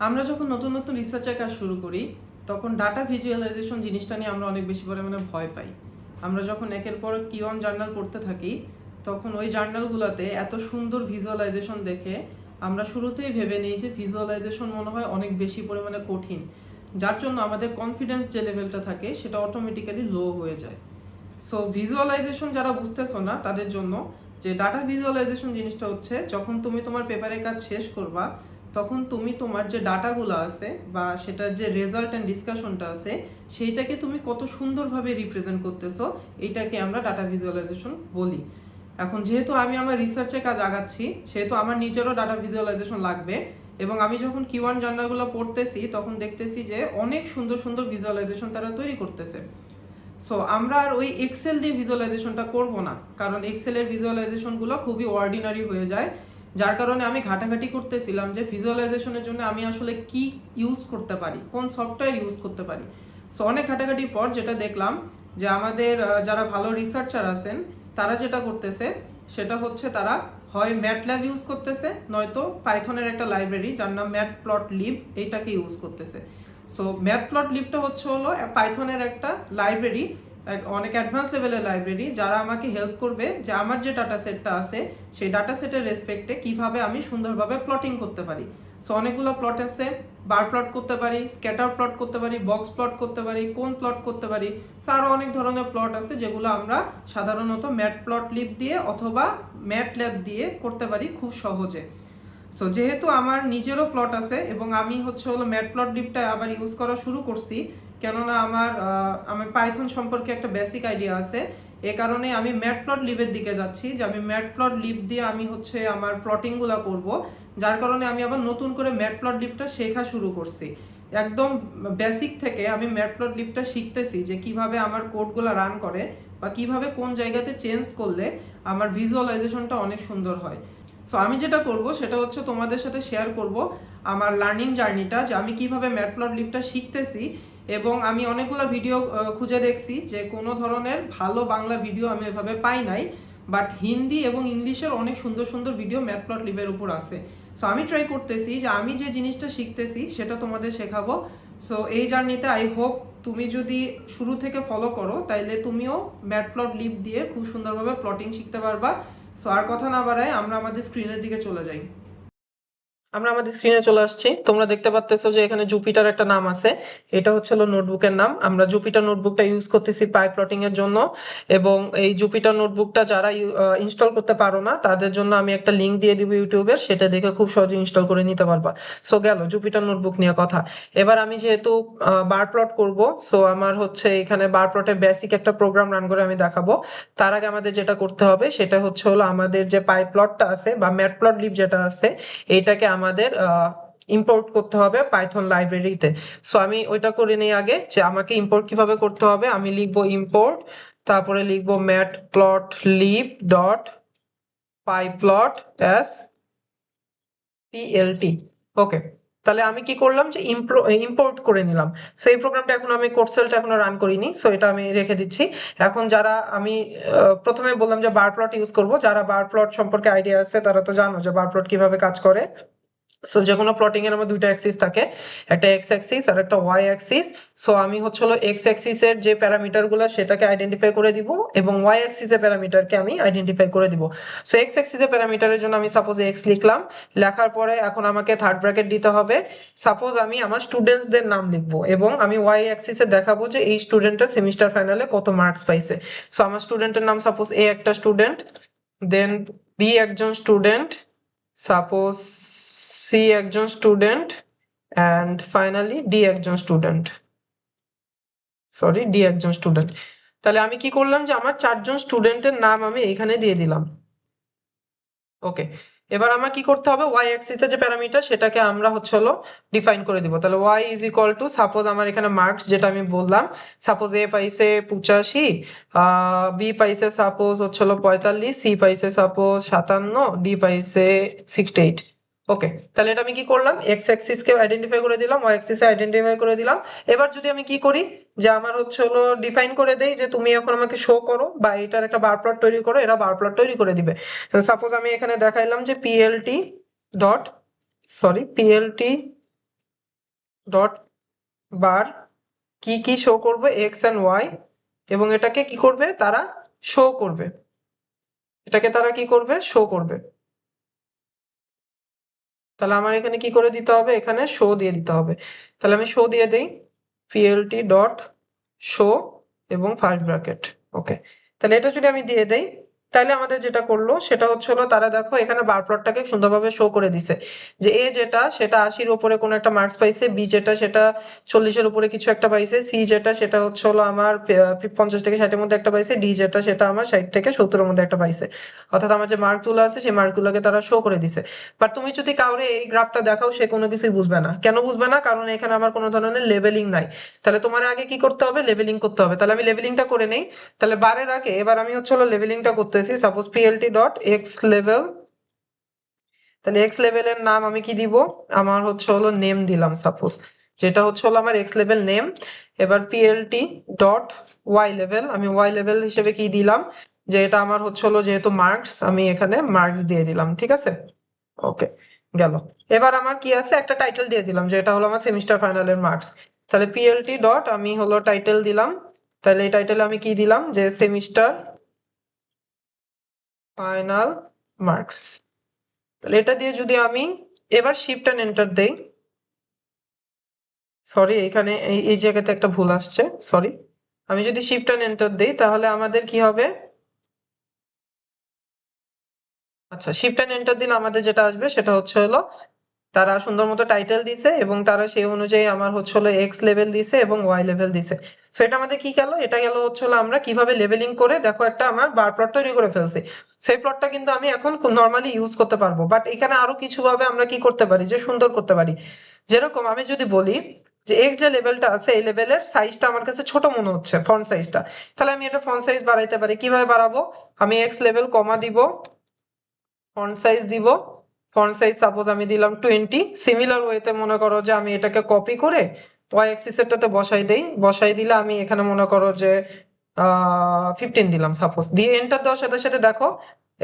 আমরা যখন নতুন নতুন রিসার্চের কাজ শুরু করি তখন ডাটা ভিজুয়ালাইজেশন জিনিসটা নিয়ে আমরা অনেক বেশি পরিমাণে ভয় পাই। আমরা যখন একের পর কিওয়ান জার্নাল পড়তে থাকি তখন ওই জার্নালগুলোতে এত সুন্দর ভিজুয়ালাইজেশন দেখে আমরা শুরুতেই ভেবে নিই যে ভিজুয়ালাইজেশন মনে হয় অনেক বেশি পরিমাণে কঠিন, যার জন্য আমাদের কনফিডেন্স যে লেভেলটা থাকে সেটা অটোমেটিক্যালি লো হয়ে যায়। সো ভিজুয়ালাইজেশন যারা বুঝতেছো না তাদের জন্য যে ডাটা ভিজুয়ালাইজেশন জিনিসটা হচ্ছে যখন তুমি তোমার পেপারের কাজ শেষ করবা তখন তুমি তোমার যে ডাটাগুলো আছে বা সেটার যে রেজাল্ট অ্যান্ড ডিসকাশনটা আছে সেইটাকে তুমি কত সুন্দরভাবে রিপ্রেজেন্ট করতেছো, এইটাকে আমরা ডাটা ভিজুয়ালাইজেশন বলি। এখন যেহেতু আমি আমার রিসার্চের কাজ আগাচ্ছি সেহেতু আমার নিজেরও ডাটা ভিজুয়ালাইজেশন লাগবে, এবং আমি যখন কিওয়ান জার্নালগুলো পড়তেছি তখন দেখতেছি যে অনেক সুন্দর সুন্দর ভিজুয়ালাইজেশন তারা তৈরি করতেছে। সো আমরা আর ওই এক্সেল দিয়ে ভিজুয়ালাইজেশনটা করব না, কারণ এক্সেলের ভিজুয়ালাইজেশনগুলো খুবই অর্ডিনারি হয়ে যায়। যার কারণে আমি ঘাটাঘাটি করতেছিলাম যে ভিজুয়ালাইজেশনের জন্য আমি আসলে কি ইউজ করতে পারি, কোন সফটওয়্যার ইউজ করতে পারি। সো অনেক ঘাটাঘাটির পর যেটা দেখলাম যে আমাদের যারা ভালো রিসার্চার আছেন তারা যেটা করতেছে সেটা হচ্ছে তারা হয় ম্যাটল্যাব ইউজ করতেছে, নয়তো পাইথনের একটা লাইব্রেরি যার নাম ম্যাটপ্লটলিব এইটাকে ইউজ করতেছে। সো ম্যাটপ্লটলিবটা হলো পাইথনের একটা লাইব্রেরি, অনেক অ্যাডভান্স লেভেলের লাইব্রেরি, যারা আমাকে হেল্প করবে যে আমার যে ডাটা সেটটা আছে সেই ডাটা সেটের রেসপেক্টে কীভাবে আমি সুন্দরভাবে প্লটিং করতে পারি। সো অনেকগুলো প্লট আছে, বার প্লট করতে পারি, স্ক্যাটার প্লট করতে পারি, বক্স প্লট করতে পারি, কোন প্লট করতে পারি। সো আরও অনেক ধরনের প্লট আছে যেগুলো আমরা সাধারণত ম্যাটপ্লটলিব দিয়ে অথবা ম্যাটল্যাব দিয়ে করতে পারি খুব সহজে। সো যেহেতু আমার নিজেরও প্লট আছে এবং আমি ম্যাটপ্লটলিবটা আবার ইউজ করা শুরু করছি, কেননা আমার পাইথন সম্পর্কে একটা বেসিক আইডিয়া আছে, এ কারণে আমি ম্যাটপ্লটলিবের দিকে যাচ্ছি যে আমি ম্যাটপ্লটলিব দিয়ে আমি আমার প্লটিংগুলো করব। যার কারণে আমি আবার নতুন করে ম্যাটপ্লটলিবটা শেখা শুরু করছি। একদম বেসিক থেকে আমি ম্যাটপ্লটলিবটা শিখতেছি যে কিভাবে আমার কোডগুলো রান করে বা কিভাবে কোন জায়গাতে চেঞ্জ করলে আমার ভিজুয়ালাইজেশনটা অনেক সুন্দর হয়। সো আমি যেটা করব সেটা হচ্ছে তোমাদের সাথে শেয়ার করব আমার লার্নিং জার্নিটা, যে আমি কিভাবে ম্যাটপ্লটলিবটা শিখতেছি। এবং আমি অনেকগুলো ভিডিও খুঁজে দেখছি যে কোনো ধরনের ভালো বাংলা ভিডিও আমি এভাবে পাই নাই, বাট হিন্দি এবং ইংলিশের অনেক সুন্দর সুন্দর ভিডিও ম্যাটপ্লটলিবের উপর আছে। সো আমি ট্রাই করতেছি যে আমি যে জিনিসটা শিখতেছি সেটা তোমাদের শেখাবো। সো এই জার্নিতে আই হোপ তুমি যদি শুরু থেকে ফলো করো তাইলে তুমিও ম্যাটপ্লটলিব দিয়ে খুব সুন্দরভাবে প্লটিং শিখতে পারবা। সো আর কথা না বাড়ায় আমরা আমাদের স্ক্রিনের দিকে চলে যাই। আমরা আমাদের স্ক্রিনে চলে আসছি, তোমরা দেখতে পাচ্তেছো যে এখানে জুপিটার একটা নাম আছে, এটা হলো নোটবুকের নাম। আমরা জুপিটার নোটবুকটা ইউজ করতেছি পাই প্লটিং এর জন্য, এবং এই জুপিটার নোটবুকটা যারা ইনস্টল করতে পারো না তাদের জন্য আমি একটা লিংক দিয়ে দিব ইউটিউবের, সেটা দেখে খুব সহজে ইনস্টল করে নিতে পারবা। সো গেল জুপিটার নোটবুক নিয়ে কথা। এবার আমি যেহেতু বার প্লট করব, সো আমার এখানে বার প্লটের বেসিক একটা প্রোগ্রাম রান করে আমি দেখাবো। তার আগে আমাদের যেটা করতে হবে সেটা হলো আমাদের যে পাই প্লটটা আছে বা ম্যাটপ্লটলিব যেটা আছে এইটাকে আমাদের ইম্পোর্ট করতে হবে পাইথন লাইব্রেরিতে। সো আমি ওইটা করে নিই আগে, যে আমাকে ইম্পোর্ট কিভাবে করতে হবে। আমি লিখবো ইম্পোর্ট, তারপরে লিখবো matplotlib dot pyplot S PLT. ওকে, তাহলে আমি কি করলাম যে ইম্পোর্ট করে নিলাম। সো এই প্রোগ্রামটা এখন আমি কোডসেলটা এখনো রান করিনি, সো এটা আমি রেখে দিচ্ছি। এখন যারা আমি প্রথমে বললাম যে বার প্লট ইউজ করব, যারা বার প্লট সম্পর্কে আইডিয়া আছে তারা তো জানো যে বার প্লট কিভাবে কাজ করে। সো যে কোনো প্লটিং এর আমার দুইটা অ্যাক্সিস থাকে, একটা এক্স অ্যাক্সিস আর একটা ওয়াই অ্যাক্সিস। সো আমি হলো এক্স অ্যাক্সিসের যে প্যারামিটারগুলো সেটাকে আইডেন্টিফাই করে দিব এবং ওয়াই অ্যাক্সিসের প্যারামিটারকে আমি আইডেন্টিফাই করে দিব। সো এক্স অ্যাক্সিসের প্যারামিটারের জন্য আমি সাপোজ এক্স লিখলাম, লেখার পরে এখন আমাকে থার্ড ব্র্যাকেট দিতে হবে। সাপোজ আমি আমার স্টুডেন্টসদের নাম লিখবো এবং আমি ওয়াই অ্যাক্সিসে দেখাবো যে এই স্টুডেন্টটা সেমিস্টার ফাইনালে কত মার্কস পাইছে। সো আমার স্টুডেন্টের নাম সাপোজ এ একটা স্টুডেন্ট, দেন বি একজন স্টুডেন্ট, সাপোজ সি একজন স্টুডেন্ট, অ্যান্ড ফাইনালি ডি একজন স্টুডেন্ট। ডি একজন স্টুডেন্ট। তাহলে আমি কি করলাম যে আমার চারজন স্টুডেন্টের নাম আমি এখানে দিয়ে দিলাম। ওকে, এবার আমার কি করতে হবে, ওয়াই অ্যাক্সিসের যে প্যারামিটার সেটাকে আমরা হলো ডিফাইন করে দিব। তাহলে Y is equal to, suppose আমার এখানে মার্কস যেটা আমি বললাম, সাপোজ এ পাইছে 85, বি পাইছে সাপোজ হলো 45, সি পাইছে সাপোজ 57, ডি পাইছে 68। ওকে, তাহলে এটা আমি কি করলাম, এক্স অ্যাক্সিস কে আইডেন্টিফাই করে দিলাম, ওয়াই অ্যাক্সিস আইডেন্টিফাই করে দিলাম। এবার যদি আমি কি করি যে আমার হলো ডিফাইন করে দেই যে তুমি এখন আমাকে শো করো বা এটার একটা বার প্লট তৈরি করো, এরা বার প্লট তৈরি করে দিবে। সাপোজ আমি এখানে দেখাইলাম যে পিএলটি ডট পিএলটি ডট বার কি কি শো করবে, এক্স অ্যান্ড ওয়াই, এবং এটাকে কি করবে তারা শো করবে, এটাকে তারা কি করবে শো করবে। তাহলে আমার এখানে কি করে দিতে হবে, এখানে শো দিয়ে দিতে হবে। তাহলে আমি শো দিয়ে দেই plt ডট শো এবং ফার্স্ট ব্র্যাকেট। ওকে, তাহলে এটা যদি আমি দিয়ে দেই তাহলে আমাদের যেটা করলো সেটা হলো তারা দেখো এখানে বার প্লটটাকে সুন্দরভাবে শো করে দিছে যে এ যেটা সেটা 80-র উপরে কোনো একটা মার্কস পাইছে, বি যেটা সেটা 40-এর উপরে কিছু একটা পাইছে, সি যেটা সেটা হলো আমার 50 থেকে 60-এর মধ্যে একটা পাইছে, ডি যেটা সেটা আমার 60 থেকে 70-এর মধ্যে একটা পাইছে। অর্থাৎ আমার যে মার্কগুলো আছে সেই মার্কগুলোকে তারা শো করে দিছে। বাট তুমি যদি কাউরে এই গ্রাফটা দেখাও সে কোনো কিছুই বুঝবে না। কেন বুঝবে না? কারণ এখানে আমার কোনো ধরনের লেবেলিং নাই। তাহলে তোমার আগে কি করতে হবে, লেবেলিং করতে হবে। তাহলে আমি লেবেলিংটা করে নেই। তাহলে বারের আগে এবার আমি হলো লেবেলিংটা করতেছি। Suppose plt dot x level, তাহলে এক্স লেভেলের নাম আমি কি দিব, আমার হলো নেম দিলাম সাপোজ, যেটা হলো আমার এক্স লেভেল নেম। এবার plt ডট ওয়াই লেভেল, আমি ওয়াই লেভেল হিসেবে কি দিলাম, যে এটা আমার হলো যেহেতু মার্কস আমি এখানে মার্কস দিয়ে দিলাম। ঠিক আছে, ওকে গেল। এবার আমার কি আছে, একটা টাইটেল দিয়ে দিলাম যে এটা হলো আমার সেমিস্টার ফাইনালের মার্কস। তাহলে plt ডট আমি হলো টাইটেল দিলাম। তাহলে এই টাইটেলে আমি কি দিলাম, যে সেমিস্টার ফাইনাল মার্কস। তাহলে এটা দিয়ে যদি আমি এবার শিফট এন্ড এন্টার দেই, সরি এখানে এই জায়গাতে একটা ভুল আসছে, সরি। আমি যদি শিফট এন্ড এন্টার দেই তাহলে আমাদের কি হবে, আচ্ছা শিফট এন্ড এন্টার দিলে আমাদের যেটা আসবে সেটা হলো তারা সুন্দর মতো টাইটেল দিছে এবং তারা সেই অনুযায়ী আমার হলো এক্স লেভেল দিছে এবং ওয়াই লেভেল দিছে। সো এটা আমাদের কি গেল, এটা গেল হলো আমরা কিভাবে লেভেলিং করে দেখো একটা আমার বার প্লট তৈরি করে ফেলছি। সেই প্লটটা কিন্তু আমি এখন নর্মালি ইউজ করতে পারবো, বাট এখানে আরো কিছু ভাবে আমরা কি করতে পারি, যে সুন্দর করতে পারি। যেরকম আমি যদি বলি যে এক্স যে লেভেলটা আছে এই লেভেলের সাইজটা আমার কাছে ছোট মনে হচ্ছে, ফন্ট সাইজটা, তাহলে আমি এটা ফন্ট সাইজ বাড়াইতে পারি। কিভাবে বাড়াবো, আমি এক্স লেভেল কমা দিব, ফন্ট সাইজ দিব, ফন্ট সাইজ সাপোজ আমি দিলাম 20। সিমিলার ওয়েতে মনে করো যে আমি এটাকে কপি করে ওয়াই অ্যাক্সিসেরটাতে বসাই দেই, বসাই দিলে আমি এখানে মনে করো যে 15 দিলাম সাপোজ, দিয়ে এন্টার দেওয়ার সাথে সাথে দেখো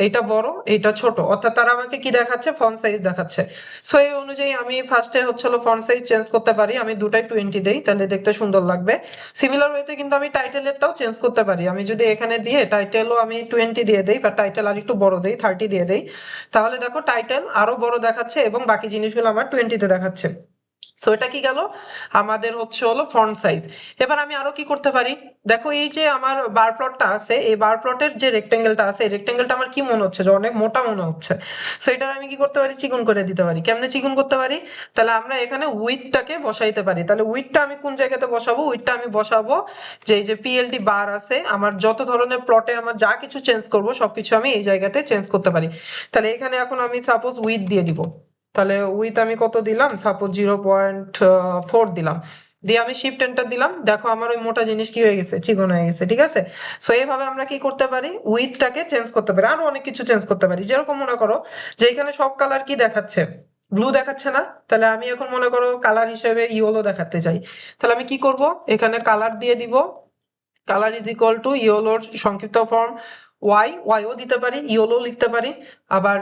এইটা বড় এইটা ছোট, অর্থাৎ তারা আমাকে কি দেখাচ্ছে, ফন্ট সাইজ দেখাচ্ছে। সো এই অনুযায়ী আমি ফার্স্টে হলো ফন্ট সাইজ চেঞ্জ করতে পারি, আমি দুটাই 20 দেই, তাহলে দেখতে সুন্দর লাগবে। সিমিলার ওয়েতে কিন্তু আমি টাইটেলেরটাও চেঞ্জ করতে পারি, আমি যদি এখানে দিয়ে টাইটেলও আমি 20 দিয়ে দেই, বা টাইটেল আর একটু বড় দেই 30 দিয়ে দেই, তাহলে দেখো টাইটেল আরো বড় দেখাচ্ছে এবং বাকি জিনিসগুলো আমার 20-তে দেখাচ্ছে। সো এটা কি গেল, আমাদের হলো ফন্ট সাইজ। এবার আমি আরো কি করতে পারি, দেখো এই যে আমার বার প্লটটা আছে, এই বার প্লটের যে রেক্টেঙ্গেলটা আছে এই রেক্টেঙ্গেলটা আমার কি মনে হচ্ছে, যে অনেক মোটা মনে হচ্ছে। সো এটার আমি কি করতে পারি, চিকন করে দিতে পারি। কেমনে চিকন করতে পারি, তাহলে আমরা এখানে উইথটাকে বসাইতে পারি। তাহলে উইথটা আমি কোন জায়গাতে বসাবো, উইথটা আমি বসাবো যে এই যে পিএলডি বার আছে, আমার যত ধরনের প্লটে আমার যা কিছু চেঞ্জ করব সবকিছু আমি এই জায়গাতে চেঞ্জ করতে পারি। তাহলে এখানে এখন আমি সাপোজ উইথ দিয়ে দিব, তাহলে উইথ আমি কত দিলাম, সাপোজ 0.4 দিলাম, দিয়ে আমি শিফট এন্টার দিলাম, দেখো আমার ওই মোটা জিনিস কি হয়ে গেছে, চিকন হয়ে গেছে। ঠিক আছে, সো এইভাবে আমরা কি করতে পারি, উইথটাকে চেঞ্জ করতে পারি, আরো অনেক কিছু চেঞ্জ করতে পারি। যেরকম মনে করো যে এখানে সব কালার কি দেখাচ্ছে, ব্লু দেখাচ্ছে না, তাহলে আমি এখন মনে করো কালার হিসেবে ইয়েলো দেখাতে চাই, তাহলে আমি কি করব, এখানে কালার দিয়ে দিব, কালার ইজ ইকুয়াল টু ইয়েলোর সংক্ষিপ্ত ফর্ম ওয়াইও দিতে পারি, ইয়েলো লিখতে পারি। আবার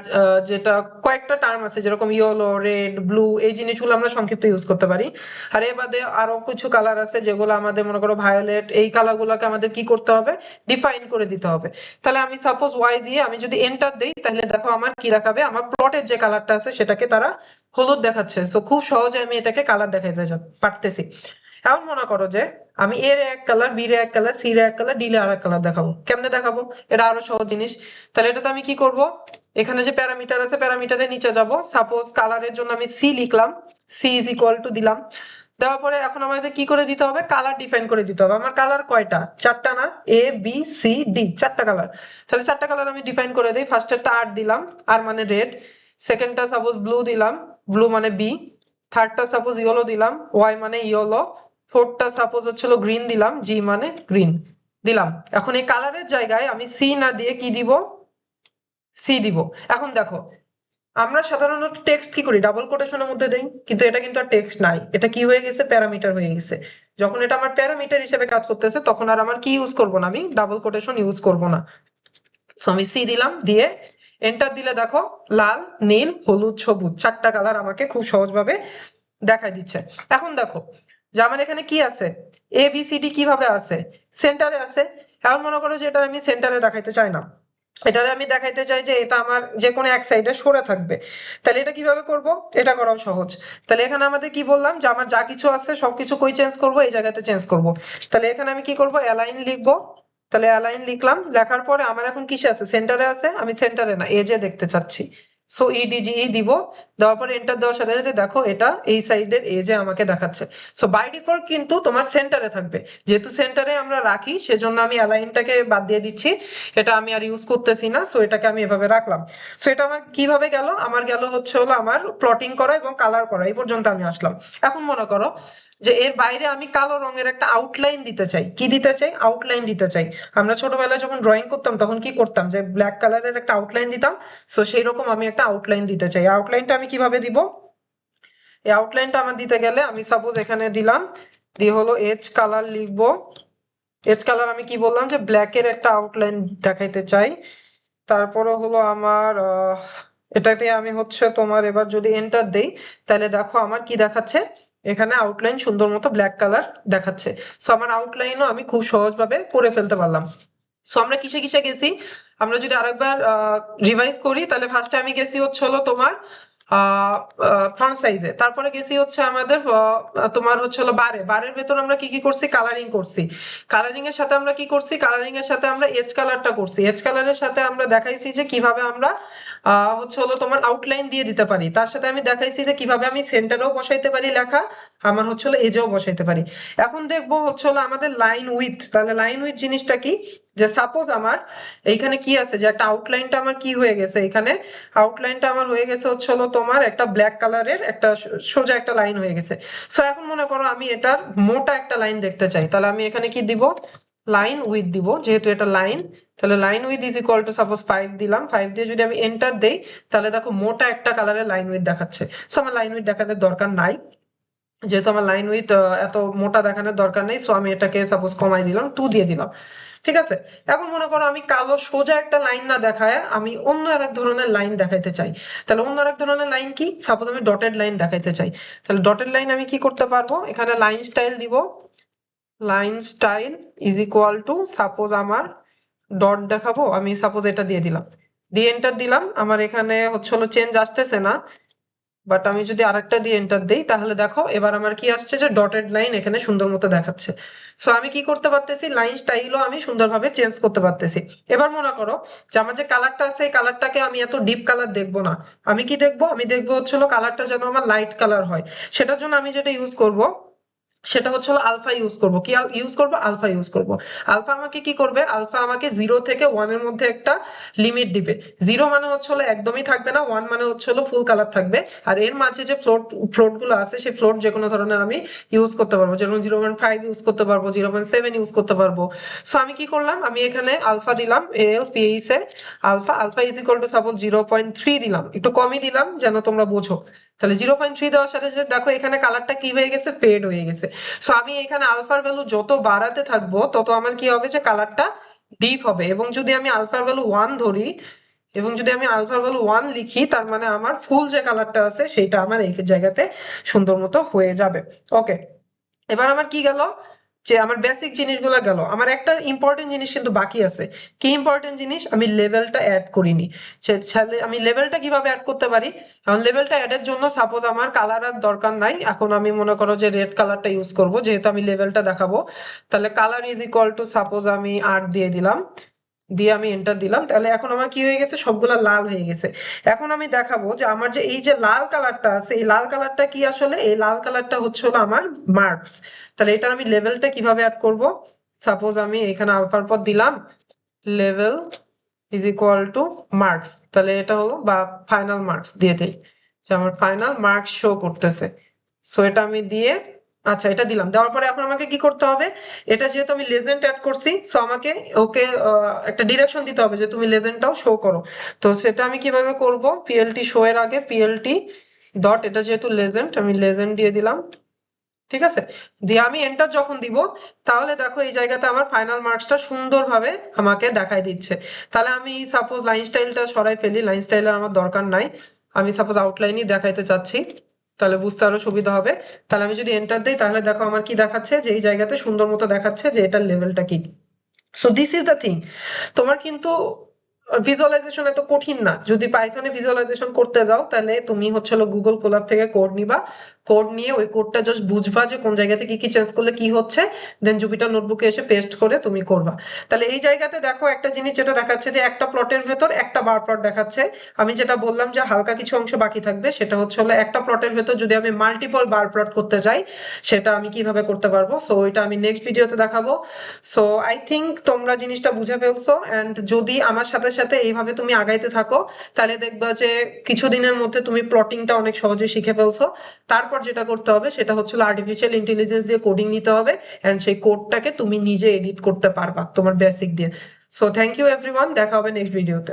যেটা কয়েকটা টার্ম আছে যেরকম ইয়েলো, রেড, ব্লু, এই জিনিসগুলো আমরা সংক্ষিপ্ত ইউজ করতে পারি। আর এর বাদে আরো কিছু কালার আছে যেগুলো আমাদের মনে করো ভায়োলেট, এই কালারগুলোকে আমাদের কি করতে হবে, ডিফাইন করে দিতে হবে। তাহলে আমি সাপোজ ওয়াই দিয়ে আমি যদি এন্টার দেই তাহলে দেখো আমার কি দেখাবে, আমার প্লটের যে কালারটা আছে সেটাকে তারা হলুদ দেখাচ্ছে। সো খুব সহজে আমি এটাকে কালার দেখাইতে পারতেছি। এখন মনে করো যে আমি এর এক কালার, বি এর এক কালার, সি এর এক কালার, ডি এর আর এক কালার দেখাবো। কেমনে দেখাবো, এটা আরো সহজ জিনিস। তাহলে এটাতে আমি কি করব, এখানে যে প্যারামিটার আছে প্যারামিটারের নিচে যাব, সাপোজ কালারের জন্য আমি সি লিখলাম, সি ইজ ইকুয়াল টু দিলাম। দেওয়ার পরে এখন আমাদের কি করে দিতে হবে, কালার ডিফাইন করে দিতে হবে। আমার কালার কয়টা, চারটা না, এ বি সি ডি, চারটা কালার। তাহলে চারটা কালার আমি ডিফাইন করে দিই। ফার্স্টেরটা আর দিলাম, আর মানে রেড। সেকেন্ডটা সাপোজ ব্লু দিলাম, ব্লু মানে বি। থার্ডটা সাপোজ ইয়েলো দিলাম, ওয়াই মানে ইয়েলো। ফোর্থটা সাপোজ হচ্ছিল গ্রিন দিলাম, জি মানে গ্রিন দিলাম। এখন এই কালারের জায়গায় আমি সি না দিয়ে কি দিব, সি দিব। এখন দেখো আমরা সাধারণত টেক্সট কি করি, ডাবল কোটেশনের মধ্যে দেই, কিন্তু এটা কিন্তু আর টেক্সট নাই, এটা কি হয়ে গেছে, প্যারামিটার হয়ে গেছে। যখন এটা আমার প্যারামিটার হিসেবে কাজ করতেছে তখন আর আমার কি ইউজ করব না, আমি ডাবল কোটেশন ইউজ করব না। সো আমি সি দিলাম, দিয়ে এন্টার দিলে দেখো লাল, নীল, হলুদ, সবুজ, চারটা কালার আমাকে খুব সহজভাবে দেখাই দিচ্ছে। এখন দেখো যে আমার এখানে কি আছে, এ বি সি ডি কিভাবে আছে, সেন্টারে আছে। এখন মনে করো যে এটা আমি সেন্টারে দেখাইতে চাই না, এটারে আমি দেখাইতে চাই যে এটা আমার যে কোনো এক সাইডে সরে থাকবে। তাহলে এটা কিভাবে করব? এটা করাও সহজ। তাহলে এখানে আমাদের কি বললাম যে আমার যা কিছু আছে সবকিছু কই চেঞ্জ করব, এই জায়গাতে চেঞ্জ করব। তাহলে এখানে আমি কি করব, অ্যালাইন লিখবো। তাহলে অ্যালাইন লিখলাম, লেখার পরে আমার এখন কিসে আছে, সেন্টারে আছে। আমি সেন্টারে না, এজে দেখতে চাচ্ছি। সো ইডিজিই দিব, দেওয়ার পরে এন্টার দেওয়ার সাথে সাথে দেখো এটা এই সাইডের এজে আমাকে দেখাচ্ছে। সো বাই ডিফল্ট কিন্তু তোমার সেন্টারে থাকবে, যেহেতু সেন্টারে আমরা রাখি সেজন্য আমি অ্যালাইনটাকে বাদ দিয়ে দিচ্ছি, এটা আমি আর ইউজ করতেছি না। সো এটাকে আমি এভাবে রাখলাম। সো এটা আমার কিভাবে গেল, আমার গেল হচ্ছে হলো আমার প্লটিং করা এবং কালার করা, এই পর্যন্ত আমি আসলাম। এখন মনে করো যে এর বাইরে আমি কালো রঙের একটা আউটলাইন দিতে চাই। কি দিতে চাই? আউটলাইন দিতে চাই। আমরা ছোটবেলায় যখন ড্রয়িং করতাম তখন কি করতাম, যে ব্ল্যাক কালারের একটা আউটলাইন দিতাম। সো সেই রকম আমি একটা আউটলাইন দিতে চাই। আউটলাইনটা আমি কিভাবে দিব? এই আউটলাইনটা আমার দিতে গেলে আমি সাপোজ এখানে দিলাম, দিয়ে হলো এজ কালার লিখবো। এজ কালার আমি কি বললাম, যে ব্ল্যাকের একটা আউটলাইন দেখাইতে চাই। তারপরে হলো আমার এটাতে আমি হচ্ছে তোমার এবার যদি এন্টার দেই, তাহলে দেখো আমার কি দেখাচ্ছে, এখানে আউটলাইন সুন্দর মতো ব্ল্যাক কালার দেখাচ্ছে। সো আমার আউটলাইনও আমি খুব সহজভাবে করে ফেলতে পারলাম। সো আমরা কিসে কিসে গেছি, আমরা যদি আরেকবার রিভাইজ করি, তাহলে ফার্স্টে আমি গেছি হচ্ছে হলো তোমার ফন্ট সাইজে, তারপরে গেছি হচ্ছে আমাদের তোমার হচ্ছে হলো বারের ভেতর আমরা কি কি করছি, কালারিং করছি। কালারিং এর সাথে আমরা কি করছি, কালারিং এর সাথে আমরা এজ কালারটা করছি। এজ কালারের সাথে আমরা দেখাইছি যে কিভাবে আমরা হচ্ছে হলো তোমার আউটলাইন দিয়ে দিতে পারি। তার সাথে আমি দেখাইছি যে কিভাবে আমি সেন্টারেও বসাইতে পারি লেখা, আমার হচ্ছে হলো এজেও বসাইতে পারি। এখন দেখবো হচ্ছে হলো আমাদের লাইন উইথ। তাহলে লাইন উইথ জিনিসটা কি, যে সাপোজ আমার এইখানে কি আছে, যে একটা আউটলাইনটা আমার কি হয়ে গেছে, এখানে আউটলাইনটা আমার হয়ে গেছে হচ্ছে হলো তোমার একটা ব্ল্যাক কালারের একটা সোজা একটা লাইন হয়ে গেছে। সো এখন মনে করো আমি এটার মোটা একটা লাইন দেখতে চাই, তাহলে আমি এখানে কি দিব, লাইন উইথ দিব, যেহেতু এটা লাইন। তাহলে line with is equal to suppose 5 দিলাম। 5 দিয়ে যদি আমি এন্টার দেই, তাহলে দেখো মোটা একটা কালারের লাইন উইথ দেখাচ্ছে। সো আমার লাইন উইথ দেখানোর দরকার নাই, যেহেতু আমার লাইন উইথ এত মোটা দেখানোর দরকার নেই। সো আমি এটাকে সাপোজ কমাই দিলাম, 2 দিয়ে দিলাম। ঠিক আছে। এখন মনে করো আমি কালো সোজা একটা লাইন না দেখায় আমি অন্য আরেক ধরনের লাইন দেখাইতে চাই। তাহলে অন্য আরেক ধরনের লাইন কি, সাপোজ আমি ডটেড লাইন দেখাইতে চাই। তাহলে ডটেড লাইন আমি কি করতে পারবো, এখানে লাইন স্টাইল দিব। Line style is equal to suppose আমার ডট দেখাবো, আমি সাপোজ এটা দিয়ে দিলাম, দিয়ে এন্টার দিলাম। আমার এখানে হচ্ছে হলো চেঞ্জ আসতেছে না, বাট আমি যদি আরেকটা দিয়ে এন্টার দেই, তাহলে দেখো এবার আমার কি আসছে, যে ডটেড লাইন এখানে সুন্দর মতো দেখাচ্ছে। সো আমি কি করতে পারতেছি, লাইন স্টাইলও আমি সুন্দরভাবে চেঞ্জ করতে পারতেছি। এবার মনে করো যে আমার যে কালারটা আছে এই কালারটাকে আমি এত ডিপ কালার দেখবো না। আমি কি দেখবো, আমি দেখবো হচ্ছে হলো কালারটা যেন আমার লাইট কালার হয়। সেটার জন্য আমি যেটা ইউজ করব, সেটা হচ্ছে হলো আলফা ইউজ করব। কি ইউজ করব, আলফা ইউজ করব। আলফা আমাকে কি করবে, আলফা আমাকে 0 থেকে 1 এর মধ্যে একটা লিমিট দিবে। 0 মানে হচ্ছে হলো একদমই থাকবে না, 1 মানে হচ্ছে হলো ফুল কালার থাকবে। আর এর মাঝে যে ফ্লোট গুলো আছে, সেই ফ্লোট যে কোনো ধরনের আমি ইউজ করতে পারবো, যেমন 0.5 ইউজ করতে পারবো, 0.7 ইউজ করতে পারবো। সো আমি কি করলাম, আমি এখানে আলফা দিলাম, L P H A alpha, alpha is equal to suppose 0.3 দিলাম, একটু কমই দিলাম যেন তোমরা বোঝো। তাহলে 0.3 দেওয়ার সাথে সাথে দেখো এখানে কালারটা কি হয়ে গেছে, ফেড হয়ে গেছে। সো আমি এখানে আলফার ভ্যালু যত বাড়াতে থাকবো তত আমার কি হবে, যে কালারটা ডিপ হবে। এবং যদি আমি আলফার ভ্যালু 1 ধরি, এবং যদি আমি আলফার ভ্যালু 1 লিখি, তার মানে আমার ফুল যে কালারটা আছে সেইটা আমার এই জায়গাতে সুন্দর মতো হয়ে যাবে। ওকে। এবার আমার কি গেল, যে আমার বেসিক জিনিসগুলো গেল, আমার একটা ইম্পর্টেন্ট জিনিস কিন্তু বাকি আছে। কি ইম্পর্টেন্ট জিনিস, আমি লেভেলটা অ্যাড করিনি। আমি লেভেলটা কিভাবে অ্যাড করতে পারি, এখন লেভেলটা অ্যাড এর জন্য সাপোজ আমার কালার আর দরকার নাই, এখন আমি মনে করো যে রেড কালারটা ইউজ করব, যেহেতু আমি লেভেলটা দেখাবো। তাহলে colour is equal to suppose আমি 8 দিয়ে দিলাম, দিয়ে আমি এন্টার দিলাম। তাহলে এখন আমার কি হয়ে গেছে, সবগুলা লাল হয়ে গেছে। এখন আমি দেখাবো যে আমার যে এই যে লাল কালারটা আছে, এই লাল কালারটা কি, আসলে এই লাল কালারটা হচ্ছে হলো আমার মার্কস। তাহলে এটার আমি লেভেলটা কিভাবে অ্যাড করব, সাপোজ আমি এখানে আলফার পর দিলাম level is equal two marks. তাহলে এটা হলো বা ফাইনাল মার্কস দিয়ে দেই, যে আমার ফাইনাল মার্কস শো করতেছে। সো এটা আমি দিয়ে, আচ্ছা এটা দিলাম, দেওয়ার পরে এখন আমাকে কি করতে হবে, এটা যেহেতু আমি লেজেন্ড অ্যাড করছি, সো আমাকে ওকে একটা ডিরেকশন দিতে হবে যে তুমি লেজেন্ডটাও শো করো। তো সেটা আমি কিভাবে করব, পিএলটি শো এর আগে পিএলটি ডট, এটা যেহেতু লেজেন্ড আমি লেজেন্ড দিয়ে দিলাম। ঠিক আছে। দিয়ে আমি এন্টার যখন দিব, তাহলে দেখো এই জায়গাতে আমার ফাইনাল মার্কসটা সুন্দরভাবে আমাকে দেখাই দিচ্ছে। তাহলে আমি সাপোজ লাইন স্টাইলটা সরাই ফেলি, লাইন স্টাইলের আমার দরকার নাই, আমি সাপোজ আউটলাইনই দেখাইতে চাচ্ছি। তাহলে বুঝতে আরো সুবিধা হবে। তাহলে আমি যদি এন্টার দিই তাহলে দেখো আমার কি দেখাচ্ছে যে এই জায়গাতে সুন্দর মতো দেখাচ্ছে যে এটার লেভেলটা কি। So this is the thing, তোমার কিন্তু ভিজুয়ালাইজেশন এত কঠিন না। যদি পাইথনে ভিজুয়ালাইজেশন করতে যাও তাহলে তুমি হচ্ছে গুগল কোলাব থেকে কোড নিবা, কোড নিয়ে ওই কোডটা জাস্ট বুঝবা যে কোন জায়গাতে কি কি চেঞ্জ করলে কি হচ্ছে, দেন জুপিটার নোটবুকে এসে পেস্ট করে তুমি করবা। তাহলে এই জায়গাতে দেখো একটা জিনিস যেটা দেখাচ্ছে যে একটা প্লটের ভেতর একটা বার প্লট দেখাচ্ছে। আমি যেটা বললাম যে হালকা কিছু অংশ বাকি থাকবে, সেটা হচ্ছে একটা প্লটের ভেতর যদি আমি মাল্টিপল বার প্লট করতে যাই সেটা আমি কিভাবে করতে পারবো। সো এটা আমি নেক্সট ভিডিওতে দেখাবো। সো আই থিঙ্ক তোমরা জিনিসটা বুঝে ফেলছো, এন্ড যদি আমার সাথে সাথে এইভাবে তুমি আগাইতে থাকো তাহলে দেখবা যে কিছুদিনের মধ্যে তুমি প্লটিংটা অনেক সহজে শিখে ফেলছো। তারপর যেটা করতে হবে সেটা হচ্ছে আর্টিফিশিয়াল ইন্টেলিজেন্স দিয়ে কোডিং নিতে হবে, এন্ড সেই কোডটাকে তুমি নিজে এডিট করতে পারবা তোমার বেসিক দিয়ে। সো থ্যাংক ইউ এভরিওয়ান, দেখা হবে নেক্সট ভিডিওতে।